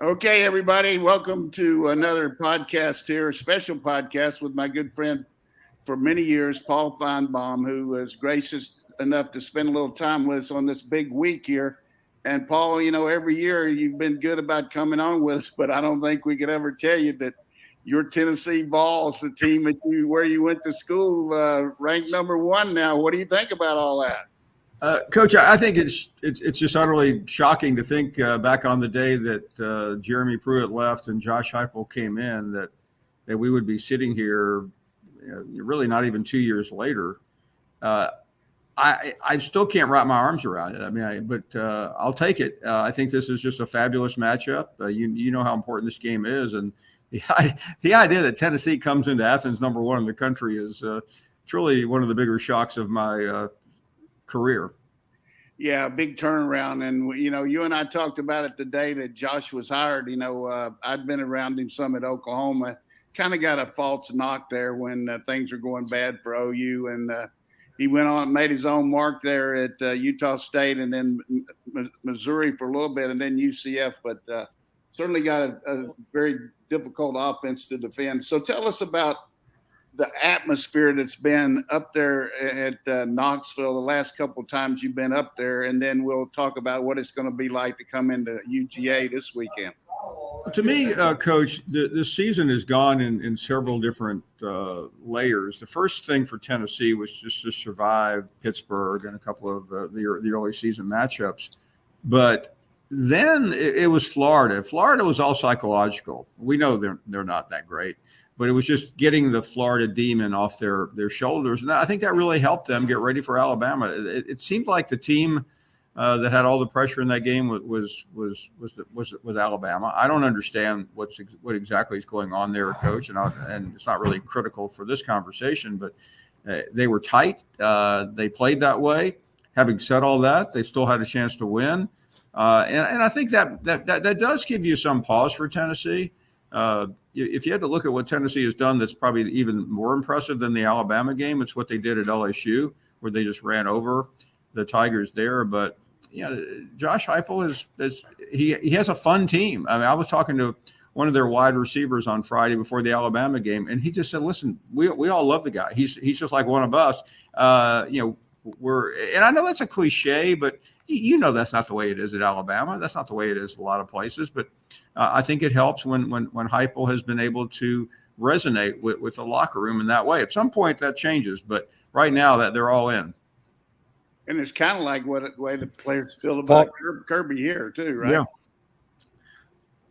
Okay, everybody, welcome to another podcast here, a special podcast with my good friend for many years, Paul Finebaum, who was gracious enough to spend a little time with us on this big week here. And Paul, every year you've been good about coming on with us, but I don't think we could ever tell you that your Tennessee Vols, the team where you went to school, ranked number one now. What do you think about all that? Coach, I think it's just utterly shocking to think back on the day that Jeremy Pruitt left and Josh Heupel came in that we would be sitting here, really not even 2 years later. I still can't wrap my arms around it. I mean, but I'll take it. I think this is just a fabulous matchup. You know how important this game is, and the idea that Tennessee comes into Athens number one in the country is truly one of the bigger shocks of my career. Yeah, big turnaround. And, you and I talked about it the day that Josh was hired. I'd been around him some at Oklahoma, kind of got a false knock there when things were going bad for OU. And he went on and made his own mark there at Utah State and then Missouri for a little bit and then UCF. But certainly got a very difficult offense to defend. So tell us about the atmosphere that's been up there at Knoxville the last couple of times you've been up there, and then we'll talk about what it's going to be like to come into UGA this weekend. To me, Coach, the season has gone in several different layers. The first thing for Tennessee was just to survive Pittsburgh and a couple of the early season matchups. But then it was Florida. Florida was all psychological. We know they're not that great. But it was just getting the Florida demon off their shoulders. And I think that really helped them get ready for Alabama. It seemed like the team that had all the pressure in that game was Alabama. I don't understand what exactly is going on there, Coach, and it's not really critical for this conversation, but they were tight. They played that way. Having said all that, they still had a chance to win. And I think that does give you some pause for Tennessee. If you had to look at what Tennessee has done, that's probably even more impressive than the Alabama game. It's what they did at LSU, where they just ran over the Tigers there. But Josh Heupel he has a fun team. I mean, I was talking to one of their wide receivers on Friday before the Alabama game, and he just said, "Listen, we all love the guy. He's just like one of us." And I know that's a cliche, but that's not the way it is at Alabama. That's not the way it is a lot of places. But I think it helps when Heupel has been able to resonate with the locker room in that way. At some point that changes, but right now that they're all in. And it's kind of like the way the players feel about Kirby here too, right? Yeah.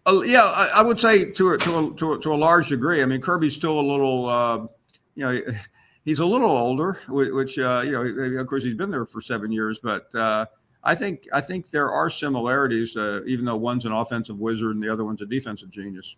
I would say to a large degree. I mean, Kirby's still a little, he's a little older, which of course he's been there for 7 years, but I think there are similarities, even though one's an offensive wizard and the other one's a defensive genius.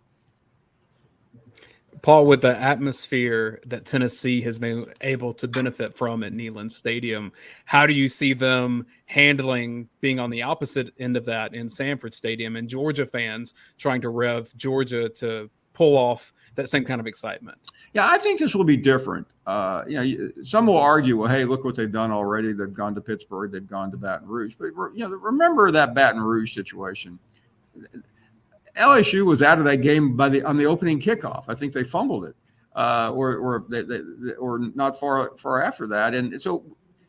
Paul, with the atmosphere that Tennessee has been able to benefit from at Neyland Stadium, how do you see them handling being on the opposite end of that in Sanford Stadium and Georgia fans trying to rev Georgia to pull off that same kind of excitement? Yeah, I think this will be different. Some will argue, well, hey, look what they've done already. They've gone to Pittsburgh. They've gone to Baton Rouge. But, remember that Baton Rouge situation. LSU was out of that game on the opening kickoff. I think they fumbled it, or not far after that. And so,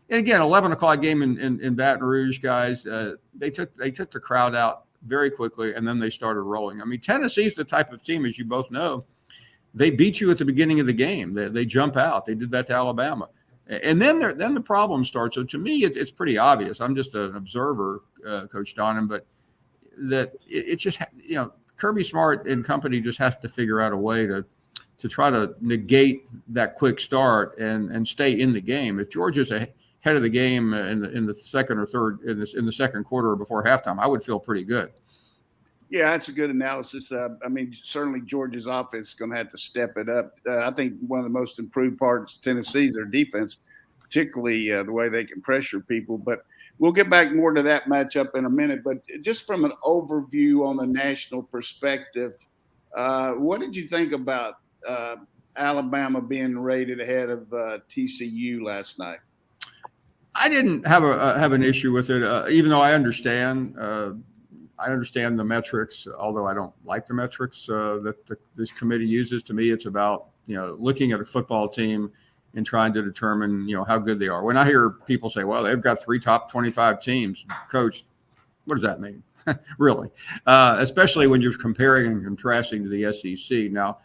and again, 11 o'clock game in Baton Rouge, guys. They took the crowd out very quickly, and then they started rolling. I mean, Tennessee's the type of team, as you both know, they beat you at the beginning of the game. They jump out. They did that to Alabama, and then the problem starts. So to me, it's pretty obvious. I'm just an observer, Coach Donnan, but that it's just Kirby Smart and company just has to figure out a way to try to negate that quick start and stay in the game. If Georgia's ahead of the game in the second or third in the second quarter or before halftime, I would feel pretty good. Yeah, that's a good analysis. I mean, certainly Georgia's offense is going to have to step it up. I think one of the most improved parts of Tennessee's their defense, particularly the way they can pressure people. But we'll get back more to that matchup in a minute. But just from an overview on the national perspective, what did you think about Alabama being rated ahead of TCU last night? I didn't have an issue with it, even though I understand I understand the metrics, although I don't like the metrics that this committee uses. To me, it's about, looking at a football team and trying to determine, how good they are. When I hear people say, well, they've got 3 top 25 teams, Coach, what does that mean? Really? Especially when you're comparing and contrasting to the SEC. Now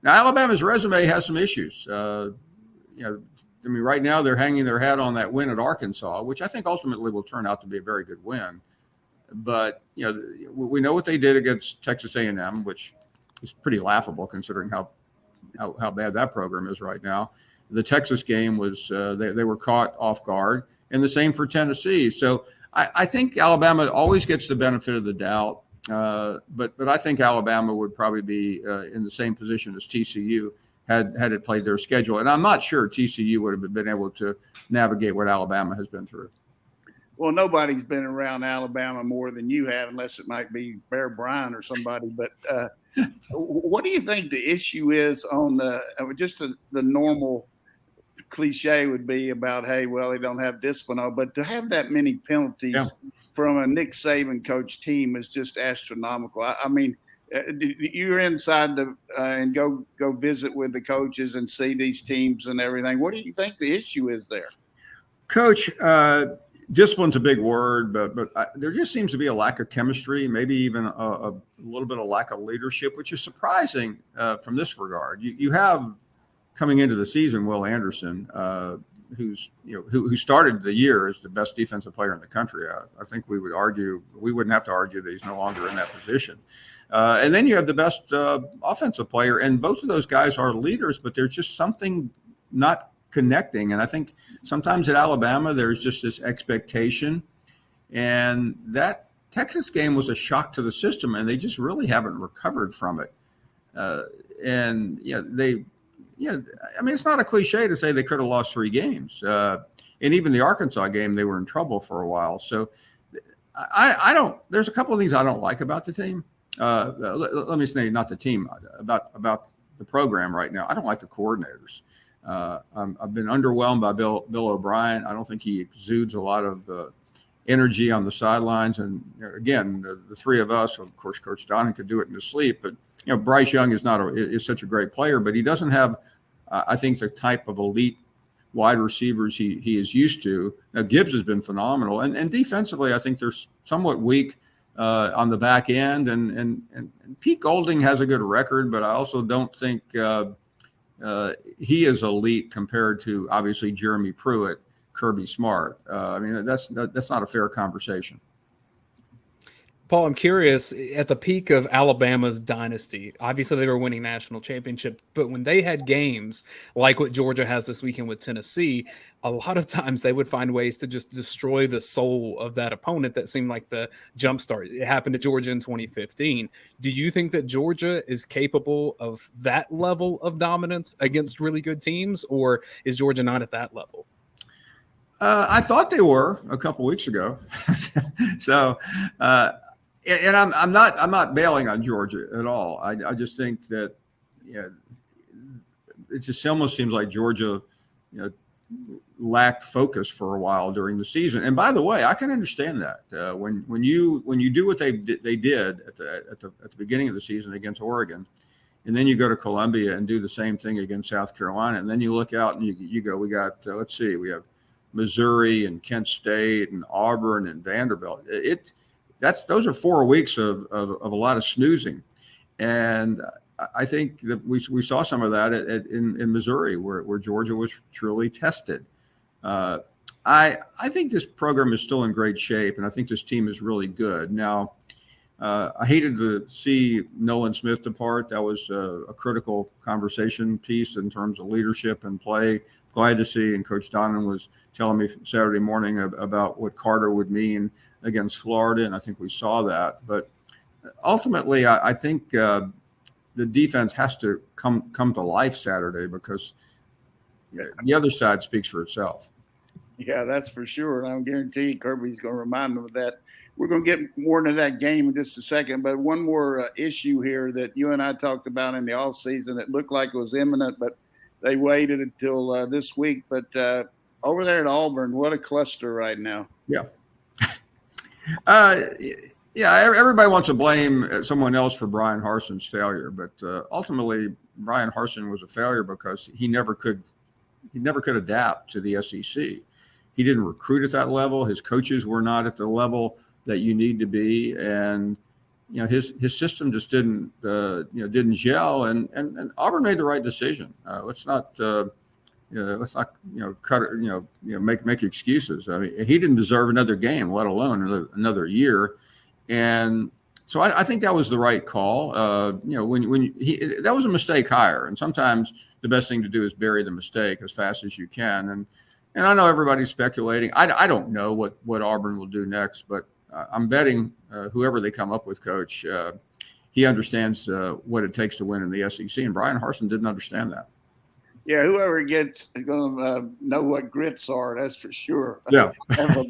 Alabama's resume has some issues. Right now they're hanging their hat on that win at Arkansas, which I think ultimately will turn out to be a very good win. But, we know what they did against Texas A&M, which is pretty laughable considering how bad that program is right now. The Texas game was they were caught off guard, and the same for Tennessee. So I think Alabama always gets the benefit of the doubt, but I think Alabama would probably be in the same position as TCU had it played their schedule. And I'm not sure TCU would have been able to navigate what Alabama has been through. Well, nobody's been around Alabama more than you have, unless it might be Bear Bryant or somebody. But what do you think the issue is on the normal cliche would be about, hey, well, they don't have discipline, but to have that many penalties from a Nick Saban coach team is just astronomical. I mean, you're inside and go visit with the coaches and see these teams and everything. What do you think the issue is there? Coach, discipline's a big word, but there just seems to be a lack of chemistry, maybe even a little bit of lack of leadership, which is surprising from this regard. You have coming into the season Will Anderson, who started the year as the best defensive player in the country. I think we wouldn't have to argue that he's no longer in that position. And then you have the best offensive player, and both of those guys are leaders, but there's just something not connecting. And I think sometimes at Alabama, there's just this expectation, and that Texas game was a shock to the system, and they just really haven't recovered from it. It's not a cliche to say they could have lost 3 games. And even the Arkansas game, they were in trouble for a while. So there's a couple of things I don't like about the team. Let me say, not the team, about the program right now. I don't like the coordinators. I've been underwhelmed by Bill O'Brien. I don't think he exudes a lot of energy on the sidelines. And again, the 3 of us, of course, Coach Donnan could do it in his sleep, but Bryce Young is such a great player, but he doesn't have, I think, the type of elite wide receivers he is used to. Now, Gibbs has been phenomenal, and defensively, I think they're somewhat weak on the back end. And Pete Golding has a good record, but I also don't think he is elite compared to obviously Jeremy Pruitt, Kirby Smart. That's not a fair conversation. Paul, I'm curious, at the peak of Alabama's dynasty, obviously they were winning national championship, but when they had games like what Georgia has this weekend with Tennessee, a lot of times they would find ways to just destroy the soul of that opponent that seemed like the jumpstart. It happened to Georgia in 2015. Do you think that Georgia is capable of that level of dominance against really good teams, or is Georgia not at that level? I thought they were a couple weeks ago. So, and I'm not bailing on Georgia at all. I just think that it just almost seems like Georgia, lacked focus for a while during the season. And by the way, I can understand that when you do what they did at the beginning of the season against Oregon, and then you go to Columbia and do the same thing against South Carolina, and then you look out and you go, we got we have Missouri and Kent State and Auburn and Vanderbilt. Those are 4 weeks of a lot of snoozing, and I think that we saw some of that in Missouri, where Georgia was truly tested. I think this program is still in great shape, and I think this team is really good. Now, I hated to see Nolan Smith depart. That was a critical conversation piece in terms of leadership and play. Glad to see, and Coach Donnan was telling me Saturday morning about what Carter would mean against Florida, and I think we saw that. But ultimately, I think the defense has to come to life Saturday, because the other side speaks for itself. Yeah, that's for sure. And I guarantee Kirby's going to remind them of that. We're going to get more into that game in just a second. But one more issue here that you and I talked about in the offseason that looked like it was imminent, but they waited until this week. But over there at Auburn, what a cluster right now. Yeah. Yeah, everybody wants to blame someone else for Brian Harson's failure, but ultimately Brian Harson was a failure because he never could adapt to the SEC. He didn't recruit at that level. His coaches were not at the level that you need to be, and his system just didn't gel. And Auburn made the right decision. Let's not cut it. Make excuses. I mean, he didn't deserve another game, let alone another year. And so I think that was the right call. That was a mistake hire, and sometimes the best thing to do is bury the mistake as fast as you can. And I know everybody's speculating. I don't know what Auburn will do next, but I'm betting whoever they come up with, Coach, he understands what it takes to win in the SEC. And Brian Harsin didn't understand that. Yeah, whoever gets going to know what grits are, that's for sure. Yeah. Have a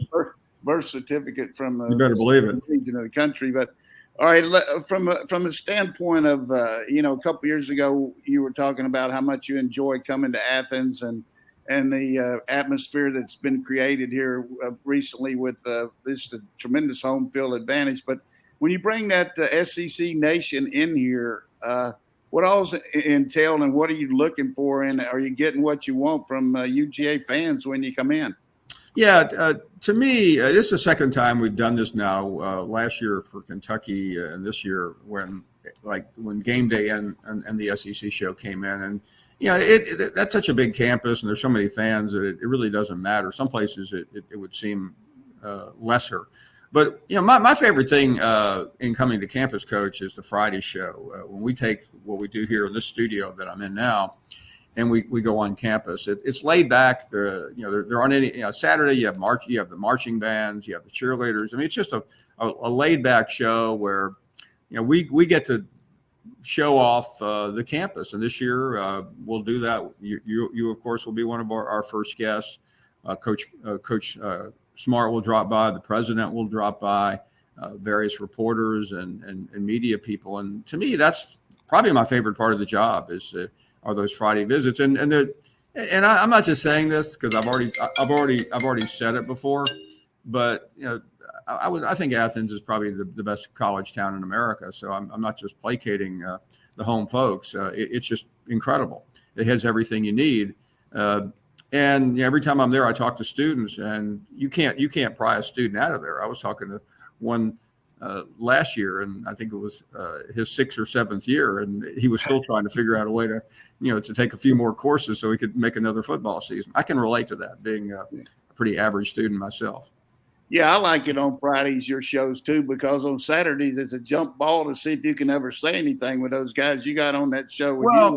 birth certificate from the you better believe it. region of the country. But all right, from a standpoint of a couple years ago, you were talking about how much you enjoy coming to Athens and the atmosphere that's been created here recently with this tremendous home field advantage. But when you bring that SEC nation in here, what all is entailed and what are you looking for? And are you getting what you want from UGA fans when you come in? Yeah, to me, this is the second time we've done this now. Last year for Kentucky, and this year when Gameday and the SEC show came in, and that's such a big campus, and there's so many fans that it really doesn't matter. Some places it would seem lesser, but my favorite thing in coming to campus, Coach, is the Friday show. When we take what we do here in this studio that I'm in now, and we go on campus. It's laid back. There aren't any. Saturday you have the marching bands, you have the cheerleaders. I mean, it's just a laid back show where we get to show off the campus. And this year we'll do that. You of course will be one of our first guests. Coach Smart will drop by. The president will drop by. Various reporters and media people. And to me, that's probably my favorite part of the job are those Friday visits. And I'm not just saying this because I've already said it before, but I think Athens is probably the best college town in America. So I'm not just placating the home folks. It's just incredible. It has everything you need. And every time I'm there, I talk to students, and you can't pry a student out of there. I was talking to one last year, and I think it was his 6th or 7th year, and he was still trying to figure out a way to to take a few more courses so he could make another football season. I can relate to that, being a pretty average student myself. Yeah, I like it on Fridays, your shows too, because on Saturdays it's a jump ball to see if you can ever say anything with those guys you got on that show with you. I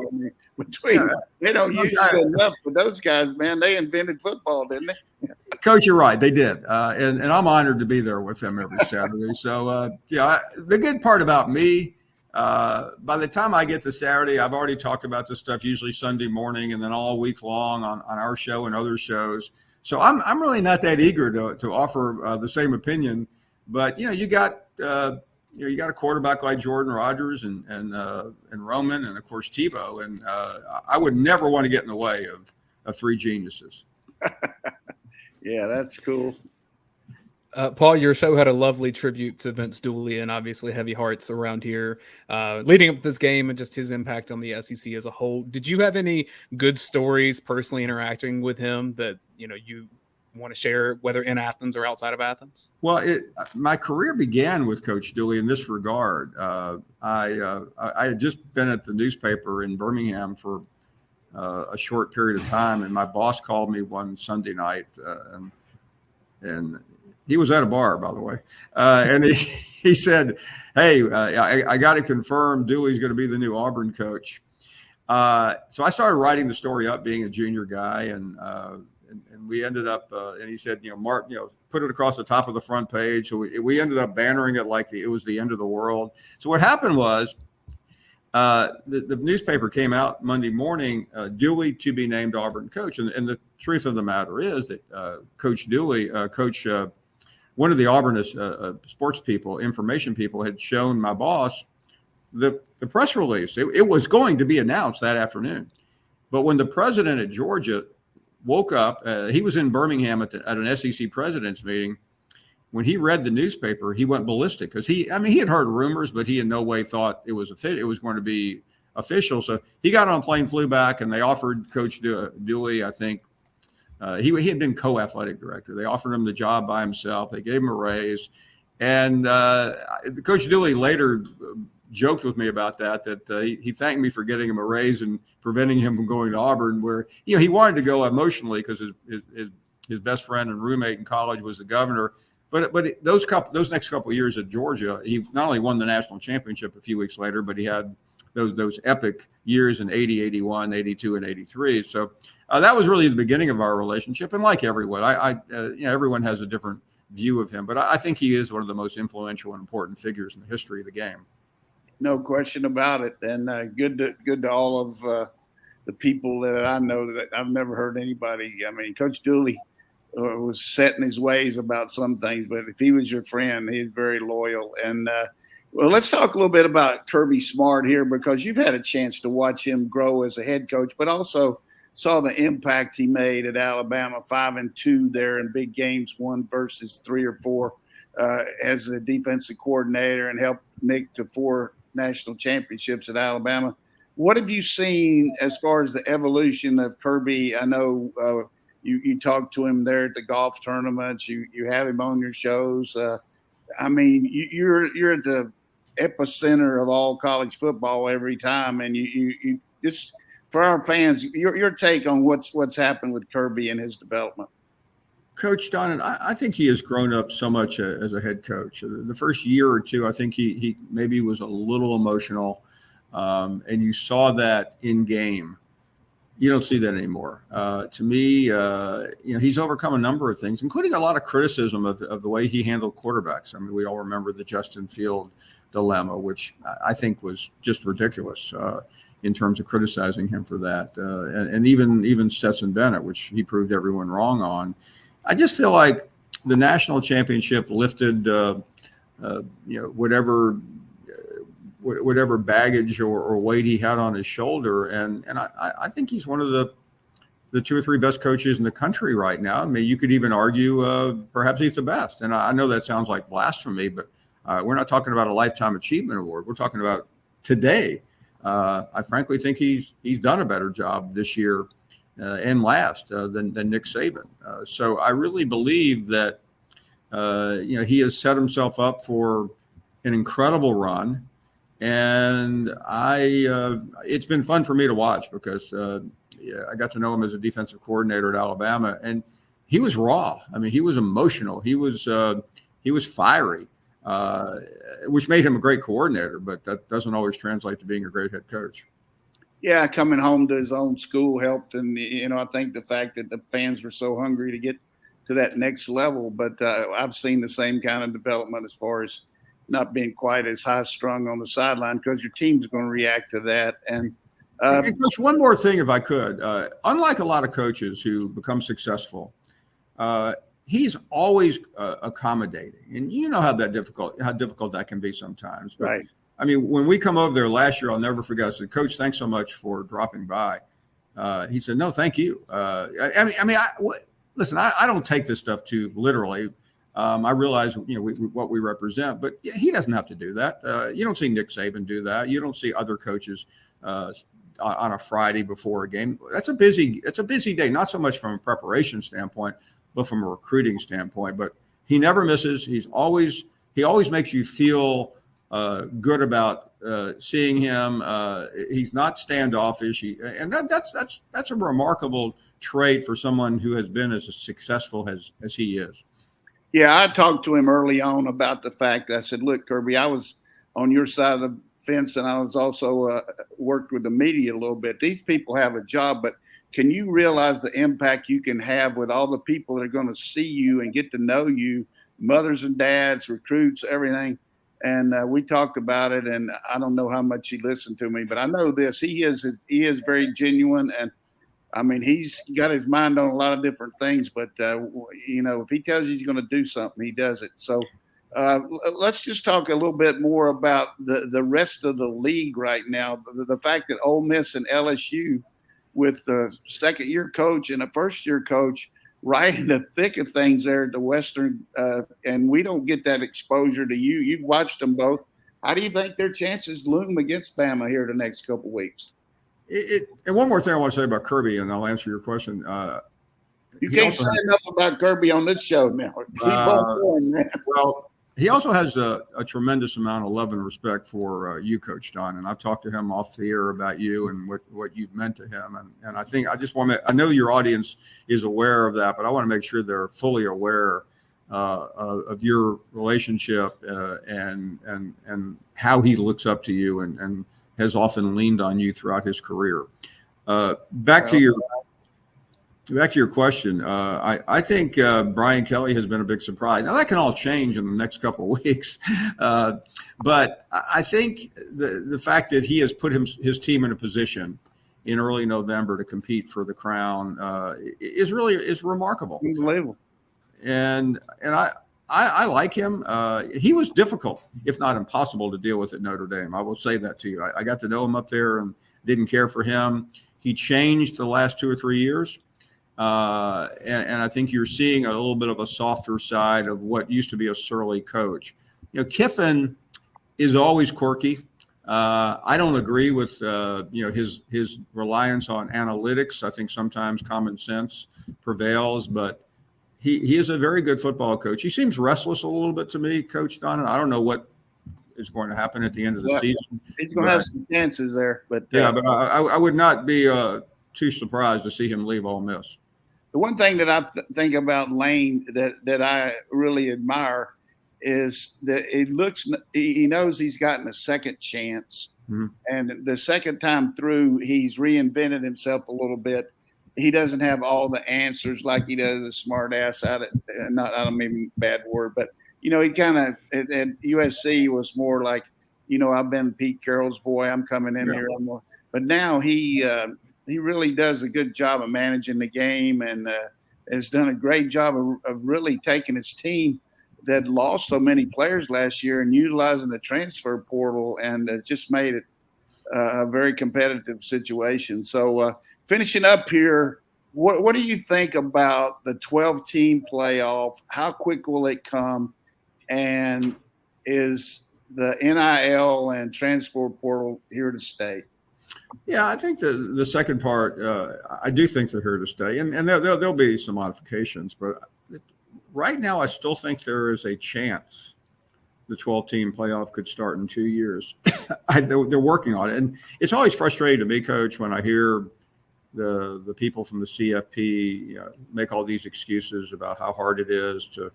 mean, they don't use you enough with those guys, man. They invented football, didn't they? Coach, you're right. They did. And I'm honored to be there with them every Saturday. So, the good part about me, by the time I get to Saturday, I've already talked about this stuff, usually Sunday morning and then all week long on our show and other shows. So I'm really not that eager to offer the same opinion, but you got a quarterback like Jordan Rodgers and Roman and of course Tebow, and I would never want to get in the way of three geniuses. Yeah, that's cool. Paul, your show had a lovely tribute to Vince Dooley and obviously heavy hearts around here leading up to this game and just his impact on the SEC as a whole. Did you have any good stories personally interacting with him that you want to share, whether in Athens or outside of Athens? Well, my career began with Coach Dooley in this regard. I had just been at the newspaper in Birmingham for a short period of time, and my boss called me one Sunday night, and he was at a bar, by the way. And he said, hey, I got to confirm Dooley's going to be the new Auburn coach. So I started writing the story up, being a junior guy. And we ended up, and he said, Mark, put it across the top of the front page. So we ended up bannering it like it was the end of the world. So what happened was the newspaper came out Monday morning, Dooley to be named Auburn coach. And the truth of the matter is that Coach Dooley, one of the Auburn sports people, information people, had shown my boss the press release. It was going to be announced that afternoon. But when the president at Georgia woke up, he was in Birmingham at an SEC president's meeting, when he read the newspaper, he went ballistic because he had heard rumors, but he in no way thought it was going to be official. So he got on a plane, flew back, and they offered Coach Dooley, I think, he had been co-athletic director. They offered him the job by himself. They gave him a raise. And Coach Dooley later joked with me about that he thanked me for getting him a raise and preventing him from going to Auburn, where he wanted to go emotionally because his best friend and roommate in college was the governor. But those next couple of years at Georgia, he not only won the national championship a few weeks later, but he had those epic years in 80, 81, 82, and 83. So that was really the beginning of our relationship. And like everyone, everyone has a different view of him, but I think he is one of the most influential and important figures in the history of the game. No question about it. And good to all of the people that I know that I've never heard anybody. I mean, Coach Dooley was set in his ways about some things, but if he was your friend, he's very loyal. And well, let's talk a little bit about Kirby Smart here, because you've had a chance to watch him grow as a head coach, but also saw the impact he made at Alabama, 5-2 there in big games, 1 versus 3 or 4 as a defensive coordinator, and helped Nick to 4 national championships at Alabama. What have you seen as far as the evolution of Kirby? I know you talked to him there at the golf tournaments. You have him on your shows. I mean, you're at the epicenter of all college football every time, and you just, for our fans, your take on what's happened with Kirby and his development. Coach Donnan, I think he has grown up so much as a head coach. The first year or two, I think he maybe was a little emotional, and you saw that in game. You don't see that anymore. To me, he's overcome a number of things, including a lot of criticism of the way he handled quarterbacks. I mean, we all remember the Justin Field dilemma, which I think was just ridiculous in terms of criticizing him for that, and even Stetson Bennett, which he proved everyone wrong on. I just feel like the national championship lifted, whatever baggage or weight he had on his shoulder, and I think he's one of the 2 or 3 best coaches in the country right now. I mean, you could even argue perhaps he's the best. And I know that sounds like blasphemy, but we're not talking about a lifetime achievement award. We're talking about today. I frankly think he's done a better job this year and last than Nick Saban. So I really believe that he has set himself up for an incredible run, and it's been fun for me to watch because I got to know him as a defensive coordinator at Alabama, and he was raw. I mean, he was emotional. He was fiery, which made him a great coordinator, but that doesn't always translate to being a great head coach. Yeah, coming home to his own school helped. And, I think the fact that the fans were so hungry to get to that next level. But I've seen the same kind of development as far as not being quite as high strung on the sideline, because your team's going to react to that. And Coach, one more thing, if I could. Unlike a lot of coaches who become successful, he's always accommodating. And you know how difficult that can be sometimes. But, right. I mean, when we come over there last year, I'll never forget. I said, Coach, thanks so much for dropping by. He said, no, thank you. Listen, I don't take this stuff too literally. I realize, what we represent, but he doesn't have to do that. You don't see Nick Saban do that. You don't see other coaches on a Friday before a game. It's a busy day, not so much from a preparation standpoint, but from a recruiting standpoint. But he never misses. He always makes you feel good about seeing him. He's not standoffish, and that's a remarkable trait for someone who has been as successful as he is. Yeah, I talked to him early on about the fact that I said, look, Kirby, I was on your side of the fence, and I was also worked with the media a little bit. These people have a job, but can you realize the impact you can have with all the people that are going to see you and get to know you, mothers and dads, recruits, everything? And we talked about it, and I don't know how much he listened to me, but I know this: he is very genuine, and I mean, he's got his mind on a lot of different things. But if he tells you he's going to do something, he does it. So let's just talk a little bit more about the rest of the league right now. The fact that Ole Miss and LSU, with the second-year coach and a first-year coach, right in the thick of things there at the Western, and we don't get that exposure to you. You've watched them both. How do you think their chances loom against Bama here the next couple of weeks? And one more thing I want to say about Kirby, and I'll answer your question. You can't say enough about Kirby on this show now. Keep on going, man. Well, he also has a tremendous amount of love and respect for you, Coach Don. And I've talked to him off the air about you and what you've meant to him. And I think I just want to, I know your audience is aware of that, but I want to make sure they're fully aware of your relationship and how he looks up to you and has often leaned on you throughout his career. Back to your question. I think Brian Kelly has been a big surprise. Now that can all change in the next couple of weeks, but I think the fact that he has put his team in a position in early November to compete for the crown is remarkable. Unbelievable. And I like him. He was difficult, if not impossible, to deal with at Notre Dame. I will say that to you. I got to know him up there and didn't care for him. He changed the last 2 or 3 years. And I think you're seeing a little bit of a softer side of what used to be a surly coach. Kiffin is always quirky. I don't agree with his reliance on analytics. I think sometimes common sense prevails, but he is a very good football coach. He seems restless a little bit to me, Coach Donnan. I don't know what is going to happen at the end of the season. He's going to have some chances there, but but I would not be too surprised to see him leave Ole Miss. The one thing that I think about Lane that I really admire is that he knows he's gotten a second chance. Mm-hmm. And the second time through, he's reinvented himself a little bit. He doesn't have all the answers like he does the smart ass I don't mean bad word, but he kind of at USC was more like, I've been Pete Carroll's boy. I'm coming in here. But now he really does a good job of managing the game and has done a great job of really taking his team that lost so many players last year and utilizing the transfer portal and just made it a very competitive situation. So finishing up here, what do you think about the 12-team playoff? How quick will it come? And is the NIL and transfer portal here to stay? Yeah, I think the second part, I do think they're here to stay, and there'll be some modifications. But right now, I still think there is a chance the 12-team playoff could start in 2 years. They're working on it, and it's always frustrating to me, Coach, when I hear the people from the CFP make all these excuses about how hard it is to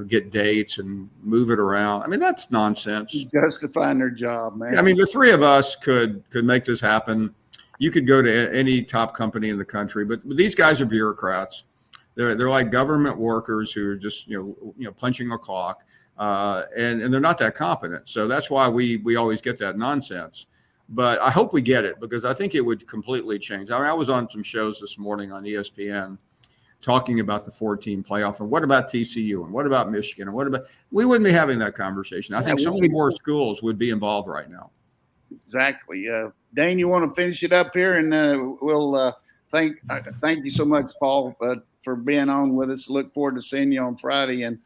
get dates and move it around. I mean, that's nonsense. Justifying their job, man. I mean, the three of us could make this happen. You could go to any top company in the country, but these guys are bureaucrats. They're like government workers who are just punching a clock, and they're not that competent. So that's why we always get that nonsense. But I hope we get it because I think it would completely change. I mean, I was on some shows this morning on ESPN talking about the 4-team playoff and what about TCU and what about Michigan and we wouldn't be having that convection. I think so many more schools would be involved right now. Exactly. Dayne, you want to finish it up here, and we'll thank you so much, Paul, for being on with us. Look forward to seeing you on Friday. And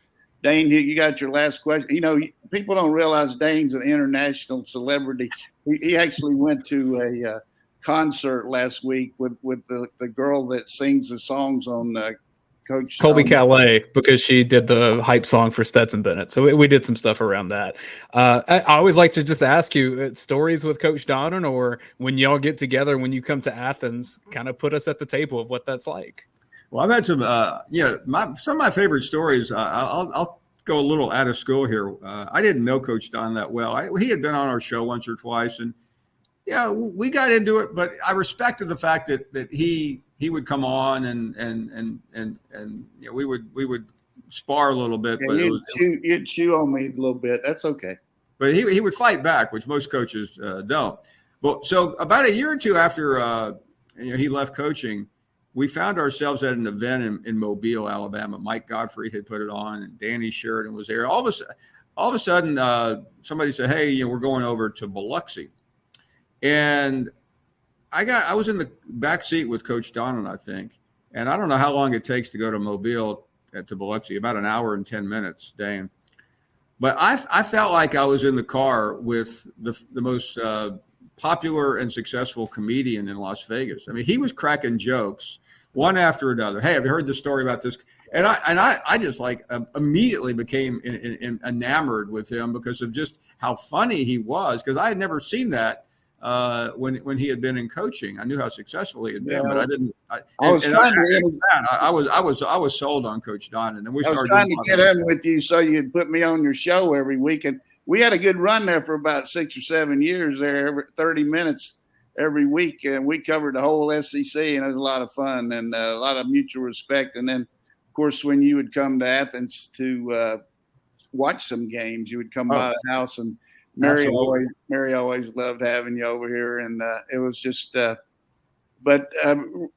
Dayne, you got your last question. People don't realize Dayne's an international celebrity. He actually went to a concert last week with the girl that sings the songs on Coach Colby Calais, because she did the hype song for Stetson Bennett. So we did some stuff around that. I always like to just ask you stories with Coach Donnan, or when y'all get together, when you come to Athens, kind of put us at the table of what that's like. Well, I've had some, some of my favorite stories. I'll go a little out of school here. I didn't know Coach Donnan that well. He had been on our show once or twice, and we got into it, but I respected the fact that he would come on and we would spar a little bit. Yeah, but you'd chew on me a little bit. That's okay. But he would fight back, which most coaches don't. Well, so about a year or two after he left coaching, we found ourselves at an event in Mobile, Alabama. Mike Gottfried had put it on, and Danny Sheridan was there. All of a sudden, somebody said, "Hey, we're going over to Biloxi." And I was in the back seat with Coach Donnan, I think, And I don't know how long it takes to go to Mobile to Biloxi, about an hour and 10 minutes, Dayne. But I felt like I was in the car with the most popular and successful comedian in Las Vegas. I mean, he was cracking jokes one after another. Hey, have you heard the story about this? And I just like immediately became enamored with him because of just how funny he was. Because I had never seen that when he had been in coaching. I knew how successful he had been, but I didn't. I was sold on Coach Donnan, and we started. I was trying to get in with you so you'd put me on your show every week, and we had a good run there for about 6 or 7 years there, every 30 minutes every week, and we covered the whole SEC, and it was a lot of fun and a lot of mutual respect. And then, of course, when you would come to Athens to watch some games, you would come by the house, and Mary always loved having you over here, and it was just. But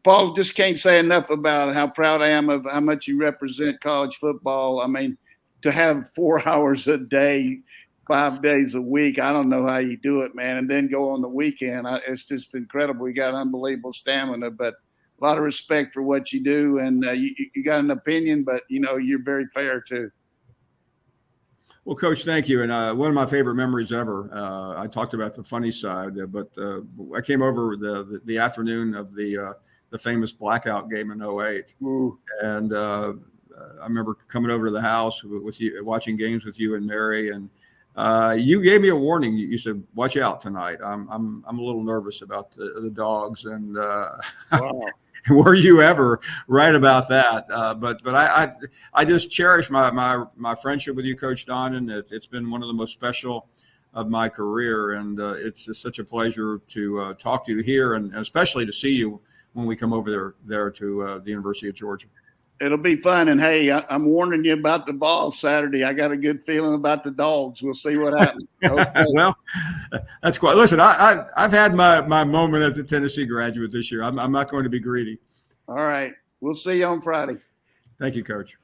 Paul, just can't say enough about how proud I am of how much you represent college football. I mean, to have 4 hours a day, 5 days a week, I don't know how you do it, man. And then go on the weekend. It's just incredible. You got unbelievable stamina, but a lot of respect for what you do. And you got an opinion, but, you're very fair too. Well, Coach, thank you. And one of my favorite memories ever, I talked about the funny side, but I came over the afternoon of the famous blackout game in 08. Ooh. And I remember coming over to the house with you, watching games with you and Mary. And you gave me a warning. You said, watch out tonight. I'm a little nervous about the Dogs. And wow. Were you ever right about that? But I just cherish my friendship with you, Coach Donnan. It's been one of the most special of my career, and it's just such a pleasure to talk to you here, and especially to see you when we come over there to the University of Georgia. It'll be fun, and hey, I'm warning you about the ball Saturday. I got a good feeling about the Dogs. We'll see what happens. Okay. Well, that's quite. Listen, I've had my moment as a Tennessee graduate this year. I'm not going to be greedy. All right, we'll see you on Friday. Thank you, Coach.